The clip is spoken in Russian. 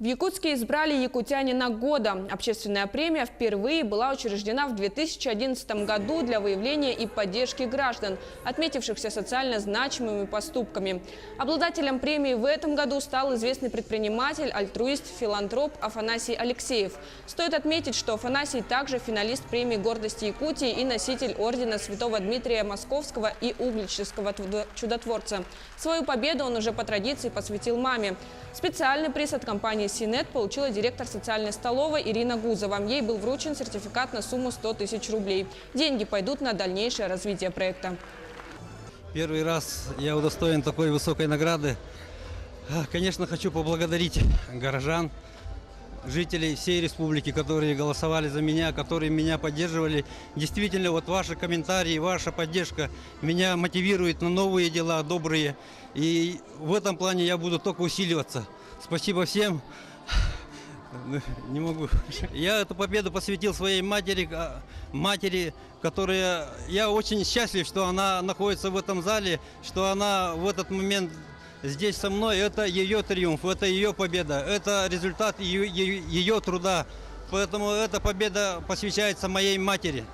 В Якутске избрали якутянина года. Общественная премия впервые была учреждена в 2011 году для выявления и поддержки граждан, отметившихся социально значимыми поступками. Обладателем премии в этом году стал известный предприниматель, альтруист, филантроп Афанасий Алексеев. Стоит отметить, что Афанасий также финалист премии гордости Якутии и носитель ордена Святого Дмитрия Московского и Угличского чудотворца. Свою победу он уже по традиции посвятил маме. Специальный приз от компании «Синет» получила директор социальной столовой Ирина Гузова. Ей был вручен сертификат на сумму 100 тысяч рублей. Деньги пойдут на дальнейшее развитие проекта. Первый раз я удостоен такой высокой награды. Конечно, хочу поблагодарить горожан, жителей всей республики, которые голосовали за меня, которые меня поддерживали. Действительно, вот ваши комментарии, ваша поддержка меня мотивирует на новые дела, добрые. И в этом плане я буду только усиливаться. Спасибо всем. Не могу. Я эту победу посвятил своей матери, которая... Я очень счастлив, что она находится в этом зале, что она в этот момент здесь со мной. Это ее триумф, это ее победа, это результат ее труда. Поэтому эта победа посвящается моей матери.